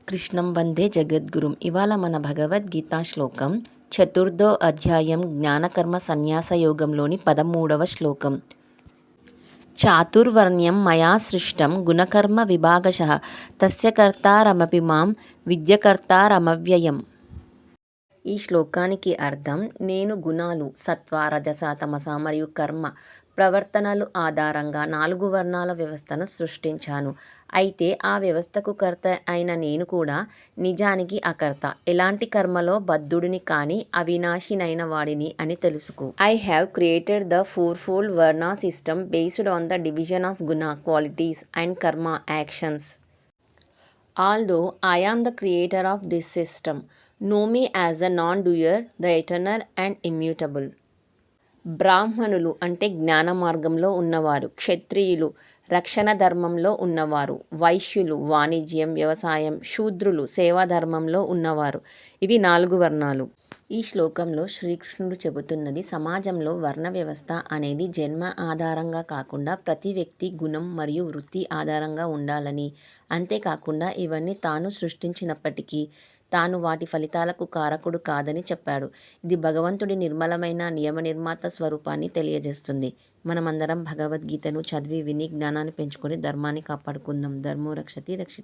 కృష్ణం వందే జగద్గురుం. ఇవాళ మన భగవద్గీత శ్లోకం చతుర్థో అధ్యాయం జ్ఞానకర్మ సన్యాస యోగంలోని 13వ శ్లోకం. చాతుర్వర్ణ్యం మయా సృష్టం గుణకర్మ విభాగశః తస్య కర్తారమపి మాం విద్యకర్తారమవ్యయం. ఈ శ్లోకానికి అర్థం, నేను గుణాలు సత్వ, రజస, తమస మరియు కర్మ ప్రవర్తనలు ఆధారంగా 4 వర్ణాల వ్యవస్థను సృష్టించాను. అయితే ఆ వ్యవస్థకు కర్త అయిన నేను కూడా నిజానికి అకర్త, ఎలాంటి కర్మలో బద్ధుడిని కాని అవినాశినైన వాడిని అని తెలుసుకో. ఐ హ్యావ్ క్రియేటెడ్ ద ఫోర్ఫోల్డ్ వర్ణ system based on the division of Guna qualities and కర్మ actions. Although I am the creator of this system, know me as the non-doer, the eternal and immutable. బ్రాహ్మణులు అంటే జ్ఞాన మార్గంలో ఉన్నవారు, క్షత్రియులు రక్షణ ధర్మంలో ఉన్నవారు, వైశ్యులు వాణిజ్యం వ్యవసాయం, శూద్రులు సేవా ధర్మంలో ఉన్నవారు. ఇవి 4 వర్ణాలు. ఈ శ్లోకంలో శ్రీకృష్ణుడు చెబుతున్నది, సమాజంలో వర్ణ వ్యవస్థ అనేది జన్మ ఆధారంగా కాకుండా ప్రతి వ్యక్తి గుణం మరియు వృత్తి ఆధారంగా ఉండాలని, అంతేకాకుండా ఇవన్నీ తాను సృష్టించినప్పటికీ తాను వాటి ఫలితాలకు కారకుడు కాదని చెప్పాడు. ఇది భగవంతుడి నిర్మలమైన నియమ నిర్మాత స్వరూపాన్ని తెలియజేస్తుంది. మనమందరం భగవద్గీతను చదివి విని జ్ఞానాన్ని పెంచుకొని ధర్మాన్ని కాపాడుకుందాం. ధర్మో రక్షతి రక్షిత.